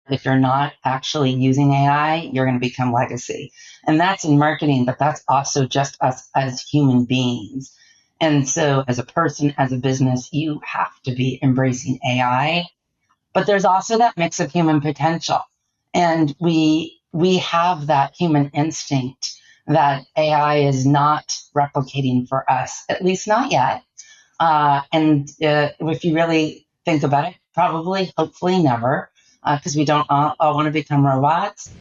If you're not actually using AI, you're going to become legacy. And that's in marketing, but that's also just us as human beings. And so as a person, as a business, you have to be embracing AI. But there's also that mix of human potential. And we have that human instinct that AI is not replicating for us, at least not yet. And if you really think about it, probably, hopefully never, because we don't all want to become robots.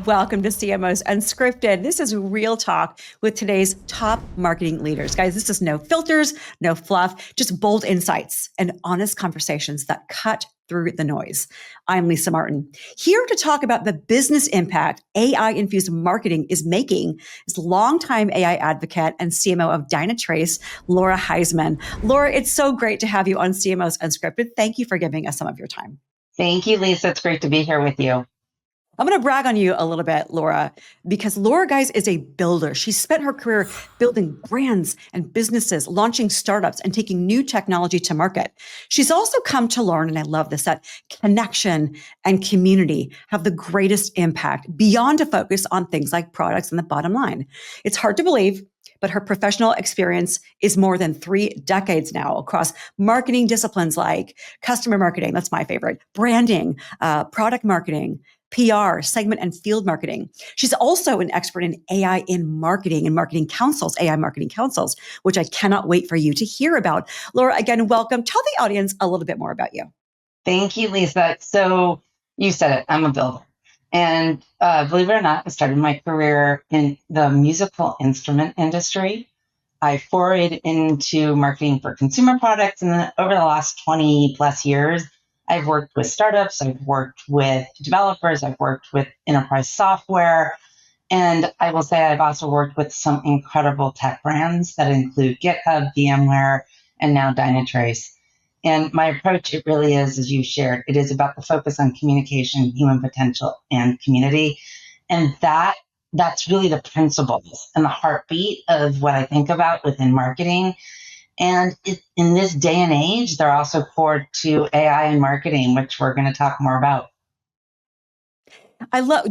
Welcome to CMOs Unscripted. This is real talk with today's top marketing leaders. Guys, this is no filters, no fluff, just bold insights and honest conversations that cut through the noise. I'm Lisa Martin, here to talk about the business impact AI-infused marketing is making is longtime AI advocate and CMO of Dynatrace, Laura Heisman. Laura, it's so great to have you on CMOs Unscripted. Thank you for giving us some of your time. Thank you, Lisa. It's great to be here with you. I'm going to brag on you a little bit, Laura, because Laura, guys, is a builder. She spent her career building brands and businesses, launching startups, and taking new technology to market. She's also come to learn, and I love this, that connection and community have the greatest impact beyond a focus on things like products and the bottom line. It's hard to believe, but her professional experience is more than 3 decades now across marketing disciplines like customer marketing, that's my favorite, branding, product marketing, PR, segment and field marketing. She's also an expert in AIinMarketing and marketing councils, AI marketing councils, which I cannot wait for you to hear about. Laura, again, welcome. Tell the audience a little bit more about you. Thank you, Lisa. So you said it, I'm a builder. And believe it or not, I started my career in the musical instrument industry. I forayed into marketing for consumer products. And then over the last 20 plus years, I've worked with startups, I've worked with developers, I've worked with enterprise software. And I will say I've also worked with some incredible tech brands that include GitHub, VMware, and now Dynatrace. And my approach, it really is, as you shared, it is about the focus on communication, human potential, and community. And that's really the principles and the heartbeat of what I think about within marketing. And in this day and age, they're also core to AI-Inmarketing, which we're going to talk more about.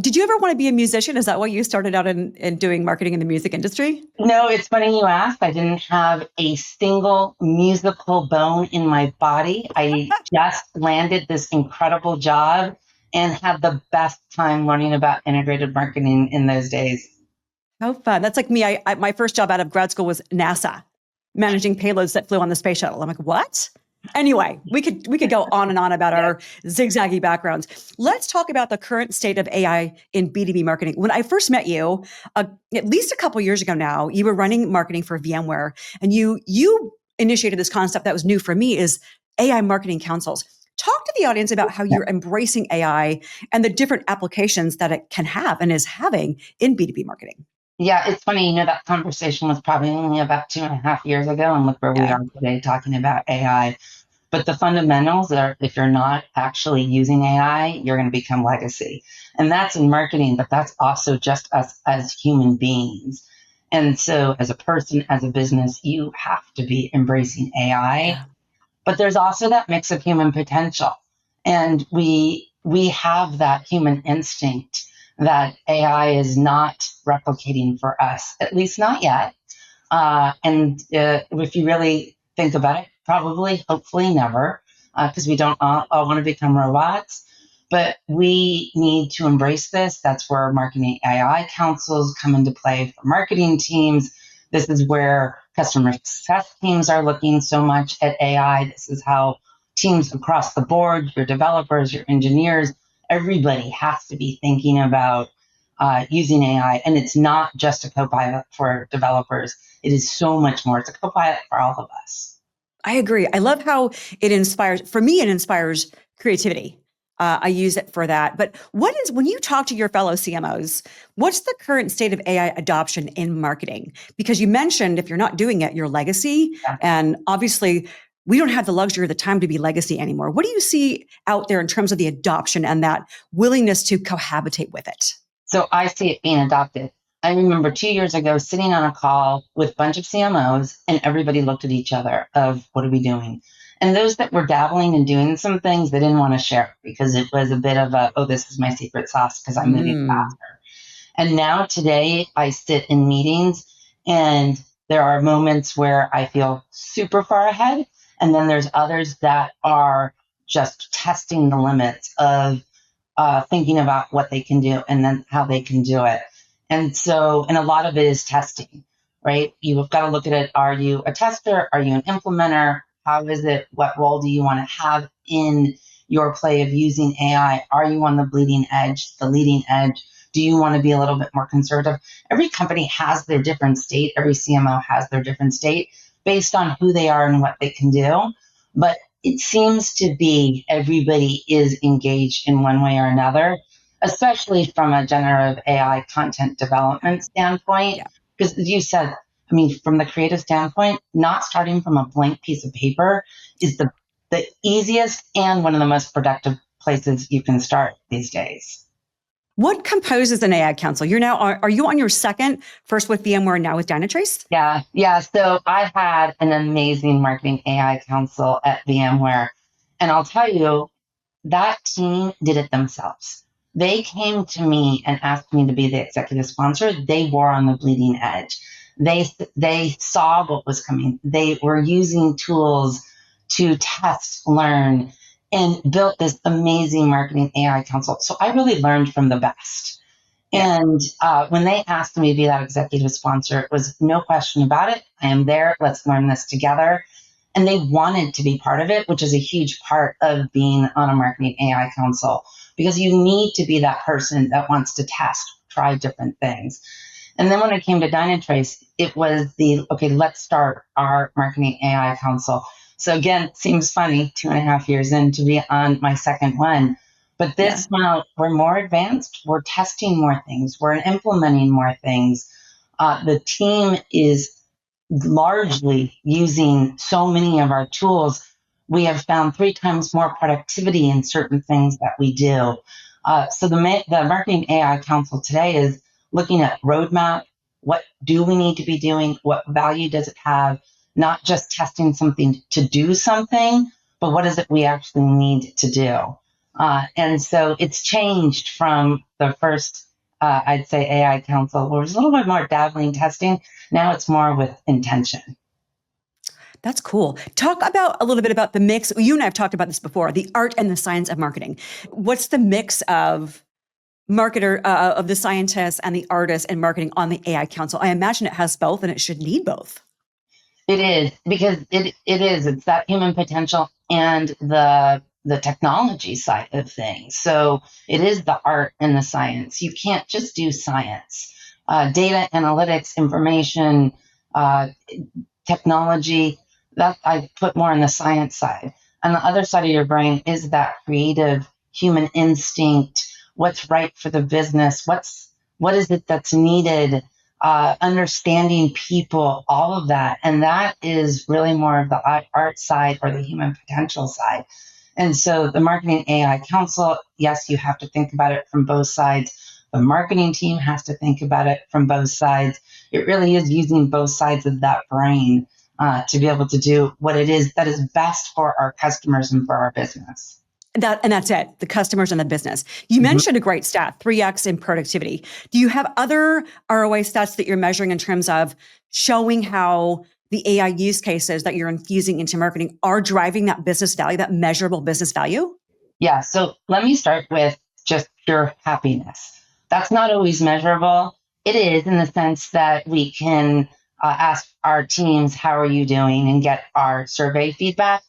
Did you ever want to be a musician? Is that why you started out in doing marketing in the music industry? No, it's funny you asked. I didn't have a single musical bone in my body. I just landed this incredible job and had the best time learning about integrated marketing in those days. How fun. That's like me. My first job out of grad school was NASA, managing payloads that flew on the space shuttle. I'm like, what? Anyway, we could go on and on about our zigzaggy backgrounds. Let's talk about the current state of AI in B2B marketing. When I first met you, at least a couple years ago now, you were running marketing for VMware, and you initiated this concept that was new for me, is AI marketing councils. Talk to the audience about how you're embracing AI and the different applications that it can have and is having in B2B marketing. Yeah, it's funny, that conversation was probably only about 2.5 years ago, and look where we are today talking about AI. But the fundamentals are, if you're not actually using AI, you're going to become legacy. And that's in marketing, but that's also just us as human beings. And so as a person, as a business, you have to be embracing AI. Yeah. But there's also that mix of human potential. And we have that human instinct that AI is not replicating for us, at least not yet. And if you really think about it, probably, hopefully never, because we don't all want to become robots. But we need to embrace this. That's where marketing AI councils come into play for marketing teams. This is where customer success teams are looking so much at AI. This is how teams across the board, your developers, your engineers, everybody has to be thinking about using AI. And it's not just a co-pilot for developers. It is so much more. It's a co-pilot for all of us. I agree. I love how it inspires, for me, it inspires creativity. I use it for that. But when you talk to your fellow CMOs, what's the current state of AI adoption in marketing? Because you mentioned if you're not doing it, you're legacy. Yeah. And obviously, we don't have the luxury or the time to be legacy anymore. What do you see out there in terms of the adoption and that willingness to cohabitate with it? So I see it being adopted. I remember 2 years ago sitting on a call with a bunch of CMOs and everybody looked at each other of what are we doing? And those that were dabbling and doing some things, they didn't want to share because it was a bit of a, oh, this is my secret sauce because I'm moving faster. And now today I sit in meetings and there are moments where I feel super far ahead. And then there's others that are just testing the limits of thinking about what they can do and then how they can do it. And so, and a lot of it is testing, right? You've got to look at it. Are you a tester? Are you an implementer? How is it? What role do you want to have in your play of using AI? Are you on the bleeding edge, the leading edge? Do you want to be a little bit more conservative? Every company has their different state. Every CMO has their different state based on who they are and what they can do. But it seems to be everybody is engaged in one way or another, especially from a generative AI content development standpoint. Yeah. Because as you said, I mean, from the creative standpoint, not starting from a blank piece of paper is the easiest and one of the most productive places you can start these days. What composes an AI council? Are you on your second, first with VMware, now with Dynatrace? Yeah. So I had an amazing marketing AI council at VMware. And I'll tell you, that team did it themselves. They came to me and asked me to be the executive sponsor. They were on the bleeding edge. They saw what was coming. They were using tools to test, learn, and built this amazing marketing AI council. So I really learned from the best. And when they asked me to be that executive sponsor, it was no question about it. I am there. Let's learn this together. And they wanted to be part of it, which is a huge part of being on a marketing AI council, because you need to be that person that wants to test, try different things. And then when it came to Dynatrace, it was okay, let's start our marketing AI council. So again, it seems funny 2.5 years in to be on my second one. But this now, we're more advanced. We're testing more things. We're implementing more things. The team is largely using so many of our tools. We have found 3 times more productivity in certain things that we do. So the Marketing AI Council today is looking at roadmap. What do we need to be doing? What value does it have? Not just testing something to do something, but what is it we actually need to do? And so it's changed from the first, I'd say, AI Council, where it was a little bit more dabbling testing. Now it's more with intention. That's cool. Talk about a little bit about the mix. You and I have talked about this before, the art and the science of marketing. What's the mix of of the scientists and the artists and marketing on the AI Council? I imagine it has both and it should need both. It is, because it's that human potential and the technology side of things. So it is the art and the science. You can't just do science. Data analytics, information, technology, that I put more on the science side. On the other side of your brain is that creative human instinct. What's right for the business? What is it that's needed? Understanding people, all of that. And that is really more of the art side or the human potential side. And so the Marketing AI Council, yes, you have to think about it from both sides. The marketing team has to think about it from both sides. It really is using both sides of that brain to be able to do what it is that is best for our customers and for our business. That's it, the customers and the business. You mentioned a great stat, 3x in productivity. Do you have other ROI stats that you're measuring in terms of showing how the AI use cases that you're infusing into marketing are driving that business value, that measurable business value? Yeah, so let me start with just pure happiness. That's not always measurable. It is, in the sense that we can ask our teams, how are you doing, and get our survey feedback.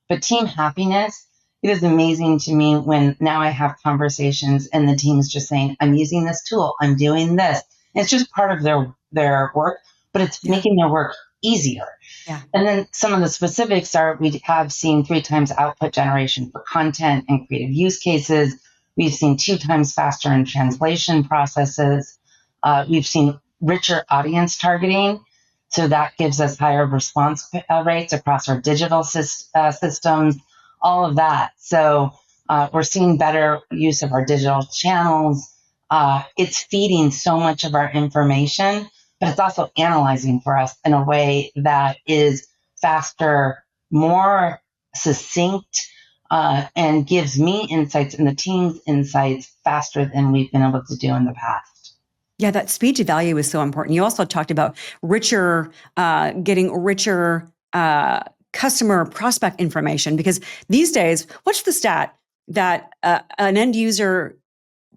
But team happiness, it is amazing to me when now I have conversations and the team is just saying, I'm using this tool, I'm doing this. And it's just part of their work, but it's making their work easier. Yeah. And then some of the specifics are we have seen 3 times output generation for content and creative use cases. We've seen 2 times faster in translation processes. We've seen richer audience targeting. So that gives us higher response rates across our digital systems, all of that. So we're seeing better use of our digital channels. It's feeding so much of our information, but it's also analyzing for us in a way that is faster, more succinct, and gives me insights and the team's insights faster than we've been able to do in the past. Yeah, that speed to value is so important. You also talked about getting richer customer prospect information, because these days, what's the stat that an end user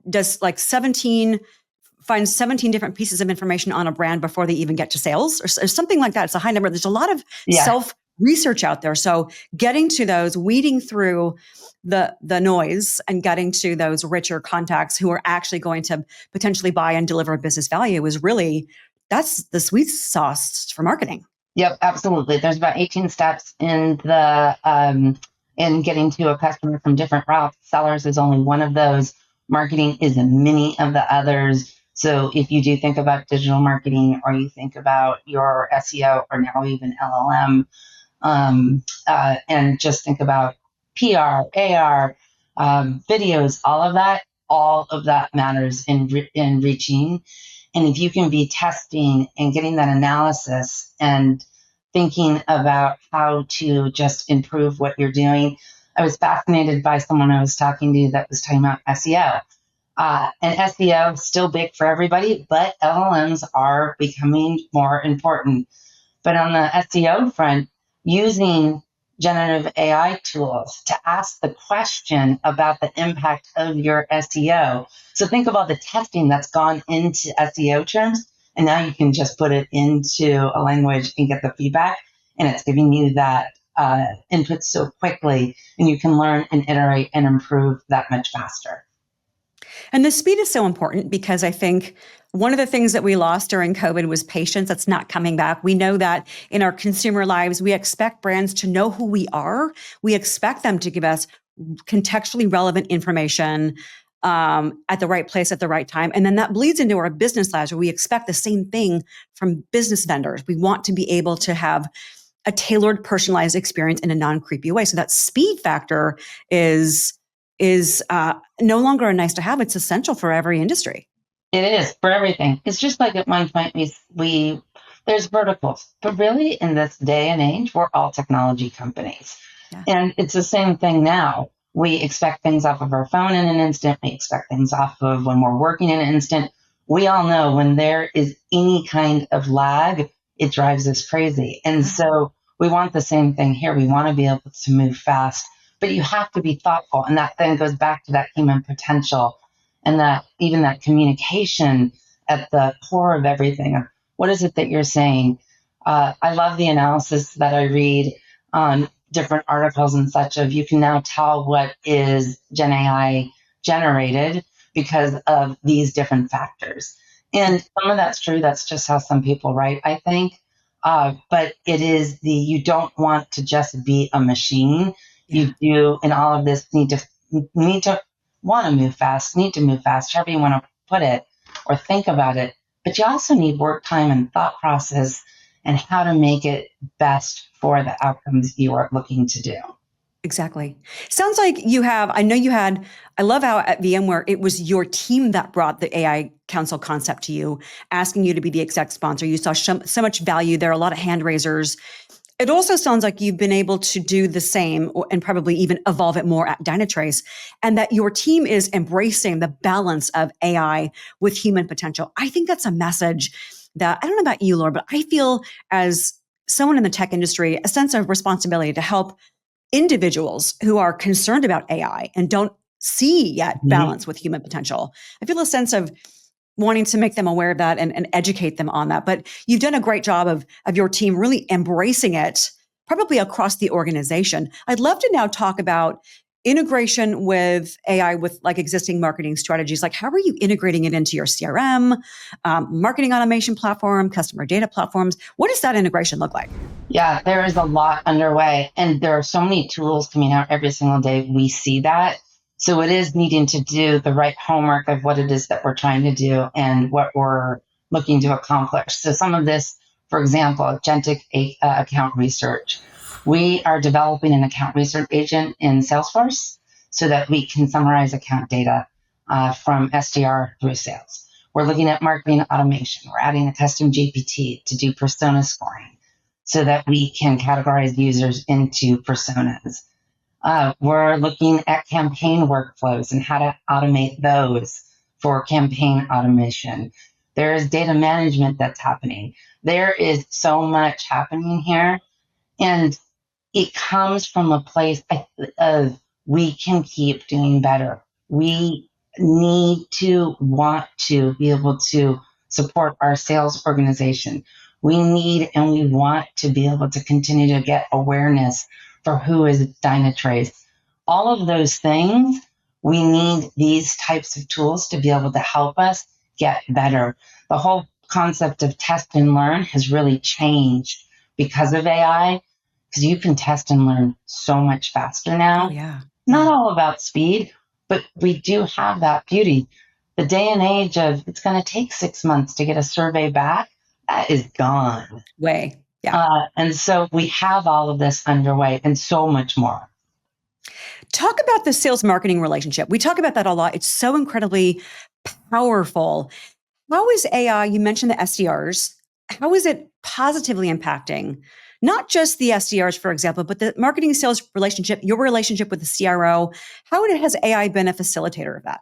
does like finds 17 different pieces of information on a brand before they even get to sales or something like that. It's a high number. There's a lot of self-research out there. So getting to those, weeding through the noise and getting to those richer contacts who are actually going to potentially buy and deliver business value is really, that's the sweet sauce for marketing. Yep, absolutely. There's about 18 steps in in getting to a customer from different routes. Sellers is only one of those. Marketing is many of the others. So if you do think about digital marketing, or you think about your SEO, or now even LLM, and just think about PR, AR, videos, all of that matters in reaching. And if you can be testing and getting that analysis and thinking about how to just improve what you're doing. I was fascinated by someone I was talking to that was talking about SEO. And SEO is still big for everybody, but LLMs are becoming more important. But on the SEO front, using generative AI tools to ask the question about the impact of your SEO. So think of all the testing that's gone into SEO terms, and now you can just put it into a language and get the feedback, and it's giving you that input so quickly, and you can learn and iterate and improve that much faster. And the speed is so important, because I think one of the things that we lost during COVID was patience. That's not coming back. We know that in our consumer lives, we expect brands to know who we are. We expect them to give us contextually relevant information at the right place at the right time. And then that bleeds into our business lives, where we expect the same thing from business vendors. We want to be able to have a tailored, personalized experience in a non-creepy way. So that speed factor is no longer a nice to have. It's essential for every industry. It is for everything. It's just like at one point we there's verticals, but really in this day and age, we're all technology companies. Yeah. And it's the same thing now. We expect things off of our phone in an instant. We expect things off of when we're working in an instant. We all know when there is any kind of lag, it drives us crazy. And so we want the same thing here. We want to be able to move fast, but you have to be thoughtful. And that then goes back to that human potential, and that even that communication at the core of everything. What is it that you're saying? I love the analysis that I read on different articles and such of, you can now tell what is Gen AI generated because of these different factors. And some of that's true. That's just how some people write, I think. But it is you don't want to just be a machine. Yeah. You do, in all of this, need to want to move fast, however you want to put it or think about it. But you also need work time and thought process and how to make it best for the outcomes you are looking to do. Exactly. Sounds like I love how at VMware, it was your team that brought the AI Council concept to you, asking you to be the exec sponsor. You saw so much value there, a lot of hand raisers. It also sounds like you've been able to do the same and probably even evolve it more at Dynatrace, and that your team is embracing the balance of AI with human potential. I think that's a message that, I don't know about you, Laura, but I feel as someone in the tech industry, a sense of responsibility to help individuals who are concerned about AI and don't see yet balance with human potential. I feel a sense of wanting to make them aware of that and educate them on that. But you've done a great job of your team really embracing it, probably across the organization. I'd love to now talk about integration with AI with like existing marketing strategies. Like, how are you integrating it into your CRM, marketing automation platform, customer data platforms? What does that integration look like? Yeah, there is a lot underway, and there are so many tools coming out every single day. We see that. So it is needing to do the right homework of what it is that we're trying to do and what we're looking to accomplish. So some of this, for example, agentic account research. We are developing an account research agent in Salesforce so that we can summarize account data from SDR through sales. We're looking at marketing automation. We're adding a custom GPT to do persona scoring so that we can categorize users into personas. We're looking at campaign workflows and how to automate those for campaign automation. There is data management that's happening. There is so much happening here. And it comes from a place of we can keep doing better. We need to want to be able to support our sales organization. We need and we want to be able to continue to get awareness for who is Dynatrace. All of those things, we need these types of tools to be able to help us get better. The whole concept of test and learn has really changed because of AI, because you can test and learn so much faster now. Oh, yeah. Not all about speed, but we do have that beauty. The day and age of it's going to take 6 months to get a survey back, that is gone. Way. Yeah. And so we have all of this underway and so much more. Talk about the sales marketing relationship. We talk about that a lot. It's so incredibly powerful. How is AI, you mentioned the SDRs, how is it positively impacting not just the SDRs, for example, but the marketing sales relationship, your relationship with the CRO? How has AI been a facilitator of that?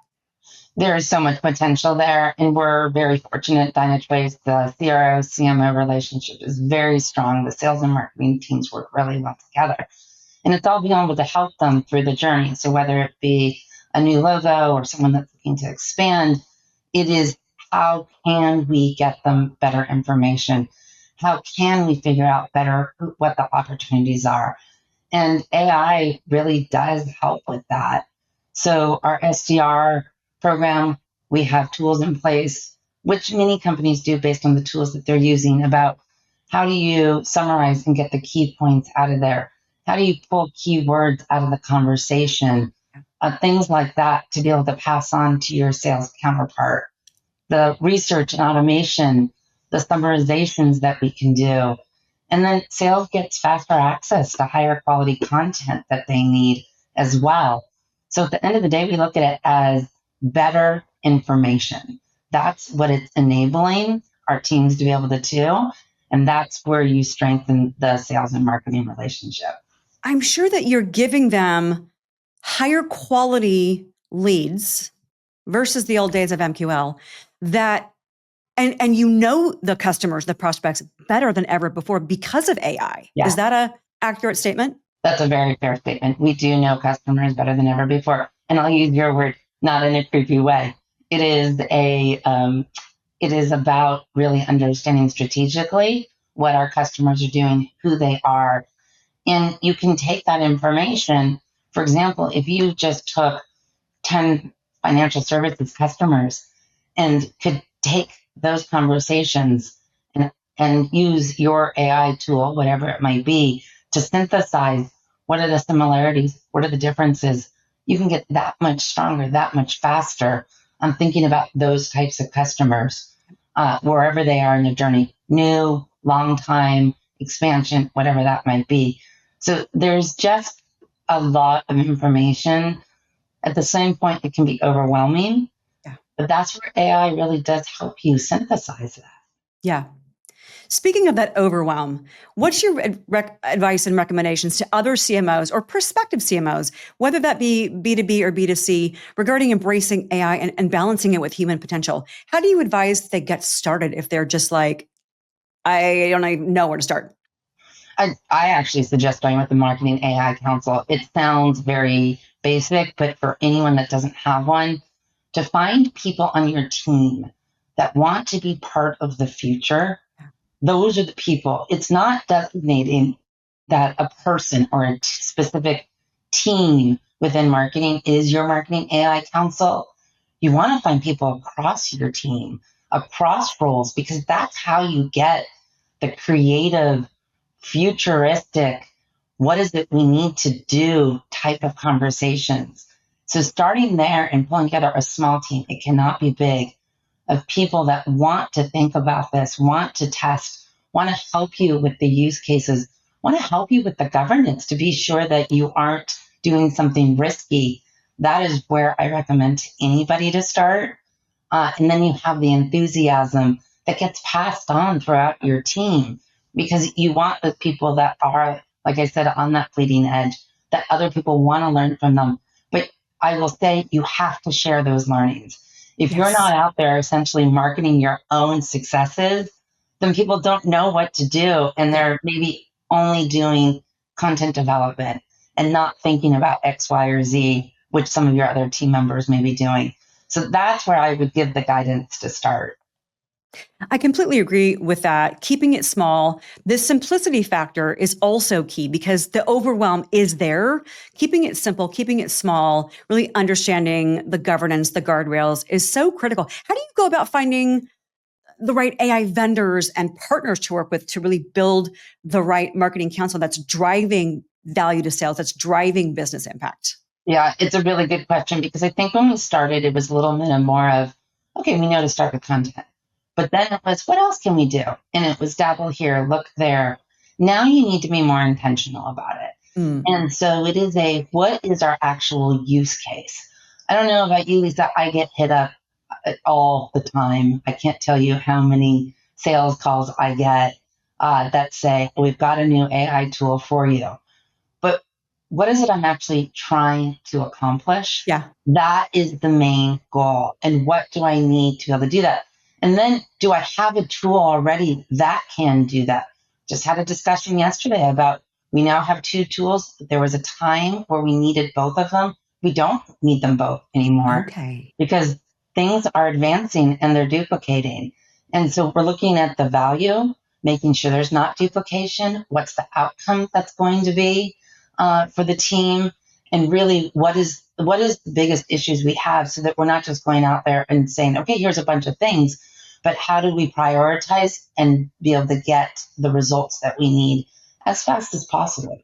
There is so much potential there, and we're very fortunate. Dynatrace, the CRO CMO relationship is very strong. The sales and marketing teams work really well together, and it's all being able to help them through the journey. So whether it be a new logo or someone that's looking to expand, it is how can we get them better information? How can we figure out better what the opportunities are? And AI really does help with that. So our SDR program, we have tools in place, which many companies do based on the tools that they're using, about how do you summarize and get the key points out of there? How do you pull keywords out of the conversation? Things like that to be able to pass on to your sales counterpart. The research and automation, the summarizations that we can do. And then sales gets faster access to higher quality content that they need as well. So at the end of the day, we look at it as better information. That's what it's enabling our teams to be able to do. And that's where you strengthen the sales and marketing relationship. I'm sure that you're giving them higher quality leads versus the old days of MQL that, and you know the customers, the prospects better than ever before because of AI. Yeah. Is that an accurate statement? That's a very fair statement. We do know customers better than ever before. And I'll use your word, not in a creepy way. It is about really understanding strategically what our customers are doing, who they are. And you can take that information. For example, if you just took 10 financial services customers and could take those conversations and use your AI tool, whatever it might be, to synthesize what are the similarities, what are the differences, you can get that much stronger, that much faster. I'm thinking about those types of customers, wherever they are in their journey, new, long time, expansion, whatever that might be. So there's just a lot of information. At the same point, it can be overwhelming, but that's where AI really does help you synthesize that. Yeah. Speaking of that overwhelm, what's your advice and recommendations to other CMOs or prospective CMOs, whether that be B2B or B2C, regarding embracing AI and balancing it with human potential? How do you advise they get started if they're just like, I don't even know where to start? I actually suggest going with the Marketing AI Council. It sounds very basic, but for anyone that doesn't have one, to find people on your team that want to be part of the future, those are the people. It's not designating that a person or a specific team within marketing is your marketing AI council. You want to find people across your team, across roles, because that's how you get the creative, futuristic, what is it we need to do type of conversations. So starting there and pulling together a small team, it cannot be big, of people that want to think about this, want to test, want to help you with the use cases, want to help you with the governance to be sure that you aren't doing something risky. That is where I recommend to anybody to start. And then you have the enthusiasm that gets passed on throughout your team, because you want the people that are, like I said, on that bleeding edge, that other people want to learn from them. But I will say you have to share those learnings. If you're Yes. not out there essentially marketing your own successes, then people don't know what to do. And Yeah. they're maybe only doing content development and not thinking about X, Y, or Z, which some of your other team members may be doing. So that's where I would give the guidance to start. I completely agree with that. Keeping it small, this simplicity factor is also key because the overwhelm is there. Keeping it simple, keeping it small, really understanding the governance, the guardrails is so critical. How do you go about finding the right AI vendors and partners to work with to really build the right marketing council that's driving value to sales, that's driving business impact? Yeah, it's a really good question, because I think when we started, it was a little bit more of, okay, we know to start with content. But then it was, what else can we do? And it was dabble here, look there. Now you need to be more intentional about it. Mm. And so it is what is our actual use case? I don't know about you, Lisa. I get hit up all the time. I can't tell you how many sales calls I get that say, we've got a new AI tool for you. But what is it I'm actually trying to accomplish? Yeah. That is the main goal. And what do I need to be able to do that? And then do I have a tool already that can do that? Just had a discussion yesterday about, we now have two tools. There was a time where we needed both of them. We don't need them both anymore, Okay. because things are advancing and they're duplicating. And so we're looking at the value, making sure there's not duplication. What's the outcome that's going to be for the team? And really, what is the biggest issues we have, so that we're not just going out there and saying, okay, here's a bunch of things, but how do we prioritize and be able to get the results that we need as fast as possible?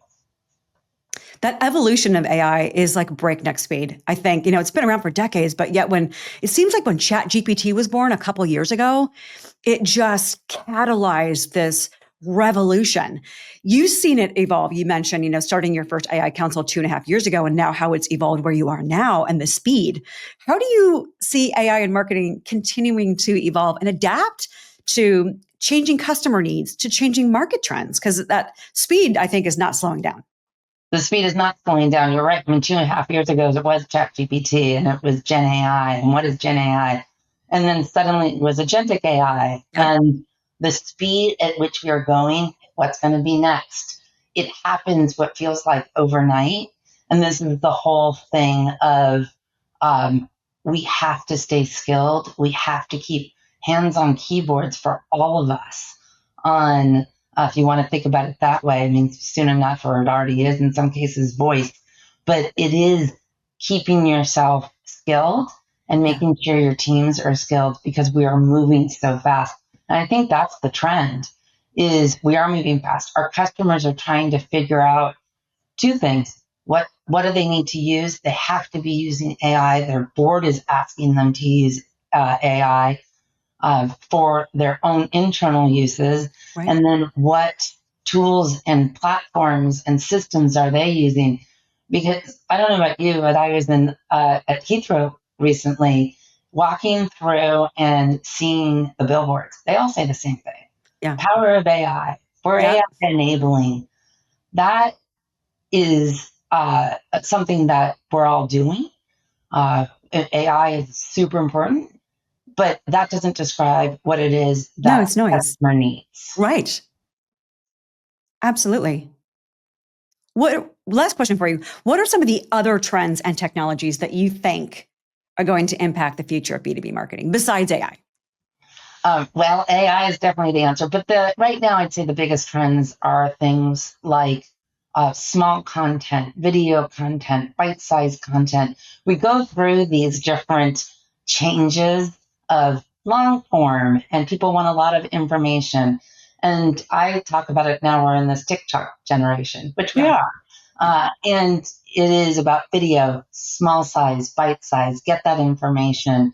That evolution of AI is like breakneck speed. I think, it's been around for decades, but yet when it seems like when Chat GPT was born a couple years ago, it just catalyzed this revolution. You've seen it evolve. You mentioned, starting your first AI council 2.5 years ago, and now how it's evolved where you are now and the speed. How do you see AI and marketing continuing to evolve and adapt to changing customer needs, to changing market trends? Because that speed, I think, is not slowing down. The speed is not slowing down. You're right. I mean, 2.5 years ago, it was ChatGPT and it was Gen AI. And what is Gen AI? And then suddenly it was agentic AI. Yep. And the speed at which we are going, what's going to be next? It happens what feels like overnight. And this is the whole thing of we have to stay skilled. We have to keep hands on keyboards for all of us on if you want to think about it that way. I mean, soon enough, or it already is in some cases, voice, but it is keeping yourself skilled and Yeah. making sure your teams are skilled, because we are moving so fast. And I think that's the trend, is we are moving fast. Our customers are trying to figure out two things. What do they need to use? They have to be using AI. Their board is asking them to use AI for their own internal uses. Right. And then what tools and platforms and systems are they using? Because I don't know about you, but I was at Heathrow recently, walking through and seeing the billboards. They all say the same thing: Yeah. power of AI, for Yeah. AI enabling. That is something that we're all doing. AI is super important, but that doesn't describe what it is No, that it's noise. customer needs. Right. Absolutely. Last question for you. What are some of the other trends and technologies that you think are going to impact the future of B2B marketing besides AI? Well, AI is definitely the answer, but right now I'd say the biggest trends are things like small content, video content, bite-sized content. We go through these different changes of long form, and people want a lot of information. And I talk about it now, we're in this TikTok generation, which we are. And it is about video, small size, bite size, get that information.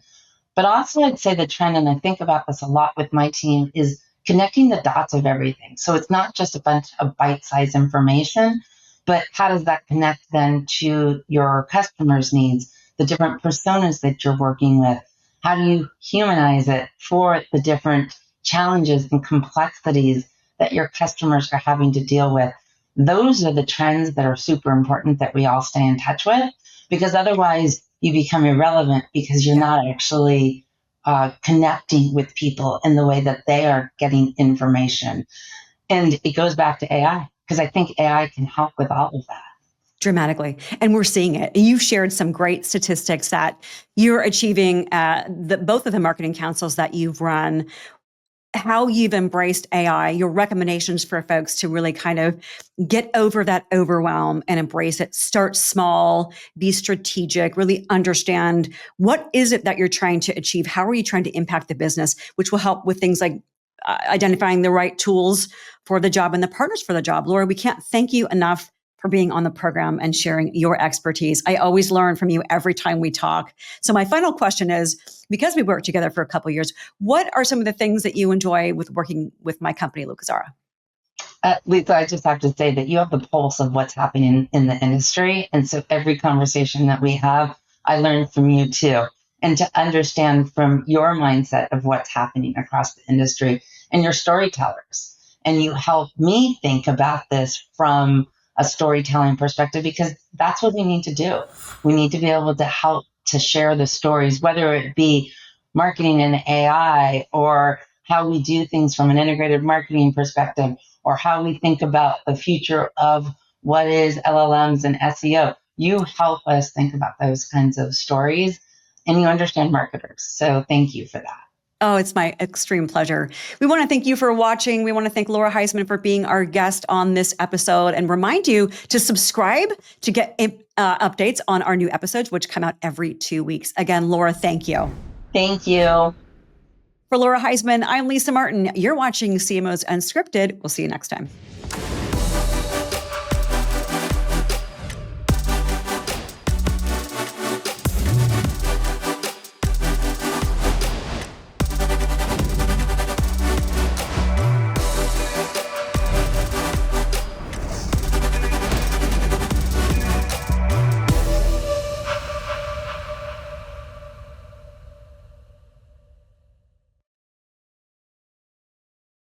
But also, I'd say the trend, and I think about this a lot with my team, is connecting the dots of everything. So it's not just a bunch of bite sized information, but how does that connect then to your customers' needs, the different personas that you're working with? How do you humanize it for the different challenges and complexities that your customers are having to deal with? Those are the trends that are super important that we all stay in touch with, because otherwise you become irrelevant because you're not actually connecting with people in the way that they are getting information. And it goes back to AI, because I think AI can help with all of that. Dramatically. And we're seeing it. You've shared some great statistics that you're achieving, both of the marketing councils that you've run, how you've embraced AI, your recommendations for folks to really kind of get over that overwhelm and embrace it. Start small, be strategic, really understand what is it that you're trying to achieve? How are you trying to impact the business, which will help with things like identifying the right tools for the job and the partners for the job. Laura, we can't thank you enough for being on the program and sharing your expertise. I always learn from you every time we talk. So my final question is, because we worked together for a couple of years, what are some of the things that you enjoy with working with my company, Lucasara? Lisa, I just have to say that you have the pulse of what's happening in the industry. And so every conversation that we have, I learn from you too. And to understand from your mindset of what's happening across the industry, and your storytellers. And you help me think about this from a storytelling perspective, because that's what we need to do. We need to be able to help to share the stories, whether it be marketing and AI, or how we do things from an integrated marketing perspective, or how we think about the future of what is LLMs and SEO. You help us think about those kinds of stories, and you understand marketers. So thank you for that. Oh, it's my extreme pleasure. We want to thank you for watching. We want to thank Laura Heisman for being our guest on this episode, and remind you to subscribe to get updates on our new episodes, which come out every 2 weeks. Again, Laura, thank you. Thank you. For Laura Heisman, I'm Lisa Martin. You're watching CMOs Unscripted. We'll see you next time.